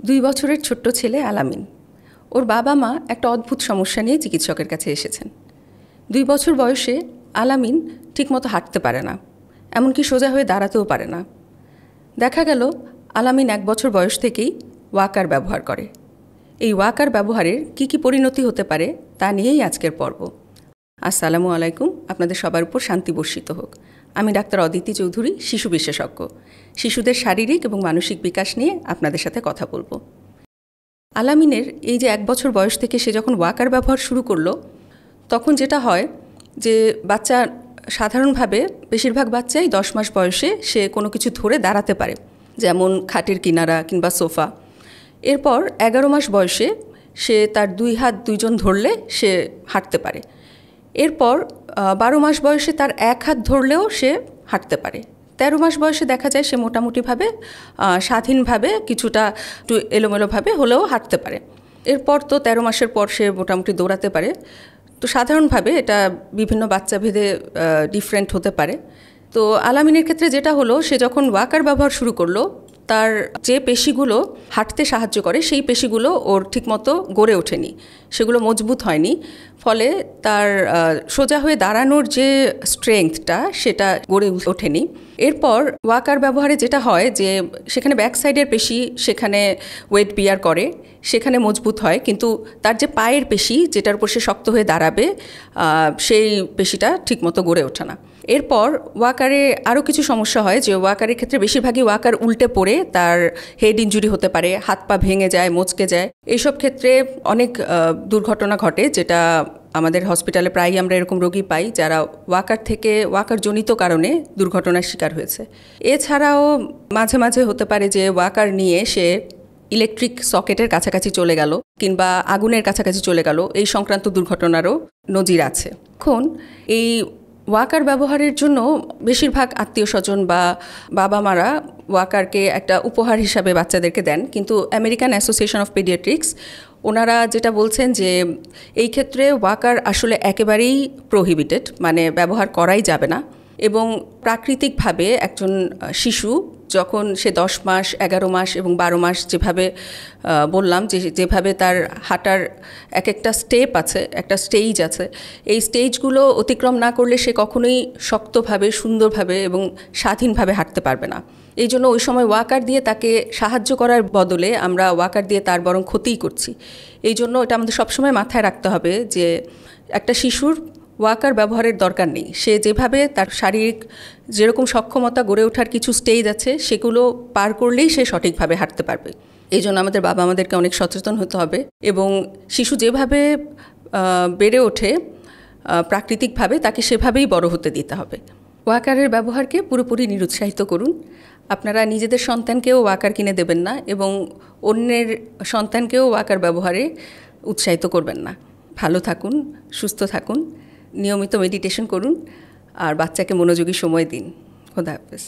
2 বছরের ছোট্ট ছেলে আলামিন। ওর বাবা মা একটা অদ্ভুত সমস্যা নিয়ে চিকিৎসকের কাছে এসেছেন। 2 বছর বয়সে আলামিন ঠিকমতো হাঁটতে পারে না, এমনকি সোজা হয়ে দাঁড়াতেও পারে না। দেখা গেল আলামিন 1 বছর বয়স থেকেই ওয়াকার ব্যবহার করে। এই ওয়াকার ব্যবহারের কি পরিণতি হতে পারে তা নিয়েই আজকের পর্ব। আসসালামু আলাইকুম, আপনাদের সবার উপর শান্তি বর্ষিত হোক। আমি ডাক্তার অদিতি চৌধুরী, শিশু বিশেষজ্ঞ। শিশুদের শারীরিক এবং মানসিক বিকাশ নিয়ে আপনাদের সাথে কথা বলবো। আলামিনের এই যে 1 বছর বয়স থেকে সে যখন ওয়াকার ব্যবহার শুরু করলো, তখন যেটা হয় যে বাচ্চা সাধারণভাবে বেশিরভাগ বাচ্চাই 10 মাস বয়সে সে কোনো কিছু ধরে দাঁড়াতে পারে, যেমন খাটের কিনারা কিংবা সোফা। এরপর 11 মাস বয়সে সে তার 2 হাত 2 জন ধরলে সে হাঁটতে পারে। এরপর 12 মাস বয়সে তার 1 হাত ধরলেও সে হাঁটতে পারে। 13 মাস বয়সে দেখা যায় সে মোটামুটিভাবে স্বাধীনভাবে কিছুটা একটু এলোমেলোভাবে হলেও হাঁটতে পারে। এরপর তো 13 মাসের পর সে মোটামুটি দৌড়াতে পারে। তো সাধারণভাবে এটা বিভিন্ন বাচ্চা ভেদে ডিফারেন্ট হতে পারে। তো আলামিনের ক্ষেত্রে যেটা হলো, সে যখন ওয়াকার ব্যবহার শুরু করলো, তার যে পেশিগুলো হাঁটতে সাহায্য করে সেই পেশিগুলো ওর ঠিকমতো গড়ে ওঠেনি, সেগুলো মজবুত হয়নি। ফলে তার সোজা হয়ে দাঁড়ানোর যে স্ট্রেংথটা সেটা গড়ে ওঠেনি। এরপর ওয়াকার ব্যবহারে যেটা হয় যে সেখানে ব্যাক সাইডের পেশি সেখানে ওয়েট বিয়ার করে, সেখানে মজবুত হয়, কিন্তু তার যে পায়ের পেশি যেটার উপর সে শক্ত হয়ে দাঁড়াবে সেই পেশিটা ঠিকমতো গড়ে ওঠে না। এরপর ওয়াকারে আরও কিছু সমস্যা হয়, যে ওয়াকারের ক্ষেত্রে বেশিরভাগই ওয়াকার উল্টে পড়ে তার হেড ইনজুরি হতে পারে, হাত পা ভেঙে যায়, মচকে যায়। এইসব ক্ষেত্রে অনেক দুর্ঘটনা ঘটে, যেটা আমাদের হসপিটালে প্রায়ই আমরা এরকম রোগী পাই যারা ওয়াকারজনিত কারণে দুর্ঘটনার শিকার হয়েছে। এছাড়াও মাঝে মাঝে হতে পারে যে ওয়াকার নিয়ে সে ইলেকট্রিক সকেটের কাছাকাছি চলে গেল কিংবা আগুনের কাছাকাছি চলে গেল, এই সংক্রান্ত দুর্ঘটনারও নজির আছে। এখন এই ওয়াকার ব্যবহারের জন্য বেশিরভাগ আত্মীয় স্বজন বা বাবা মারা ওয়াকারকে একটা উপহার হিসাবে বাচ্চাদেরকে দেন, কিন্তু আমেরিকান অ্যাসোসিয়েশন অফ পেডিয়াট্রিক্স ওনারা যেটা বলছেন যে এই ক্ষেত্রে ওয়াকার আসলে একেবারেই প্রোহিবিটেড, মানে ব্যবহার করাই যাবে না। এবং প্রাকৃতিকভাবে একজন শিশু যখন সে 10 মাস, 11 মাস এবং 12 মাস যেভাবে বললাম, যেভাবে তার হাঁটার একটা স্টেপ আছে, একটা স্টেজ আছে, এই স্টেজগুলো অতিক্রম না করলে সে কখনোই শক্তভাবে, সুন্দরভাবে এবং স্বাধীনভাবে হাঁটতে পারবে না। এই জন্য ওই সময় ওয়াকার দিয়ে তাকে সাহায্য করার বদলে আমরা ওয়াকার দিয়ে তার বরং ক্ষতিই করছি। এই জন্য এটা আমাদের সবসময় মাথায় রাখতে হবে যে একটা শিশুর ওয়াকার ব্যবহারের দরকার নেই। সে যেভাবে তার শারীরিক যেরকম সক্ষমতা গড়ে ওঠার কিছু স্টেজ আছে সেগুলো পার করলেই সে সঠিকভাবে হাঁটতে পারবে। এই জন্য আমাদের বাবা আমাদেরকে অনেক সচেতন হতে হবে এবং শিশু যেভাবে বেড়ে ওঠে প্রাকৃতিকভাবে তাকে সেভাবেই বড় হতে দিতে হবে। ওয়াকারের ব্যবহারকে পুরোপুরি নিরুৎসাহিত করুন। আপনারা নিজেদের সন্তানকেও ওয়াকার কিনে দেবেন না এবং অন্যের সন্তানকেও ওয়াকার ব্যবহারে উৎসাহিত করবেন না। ভালো থাকুন, সুস্থ থাকুন, নিয়মিত মেডিটেশন করুন আর বাচ্চাকে মনোযোগী সময় দিন। খোদা হাফেজ।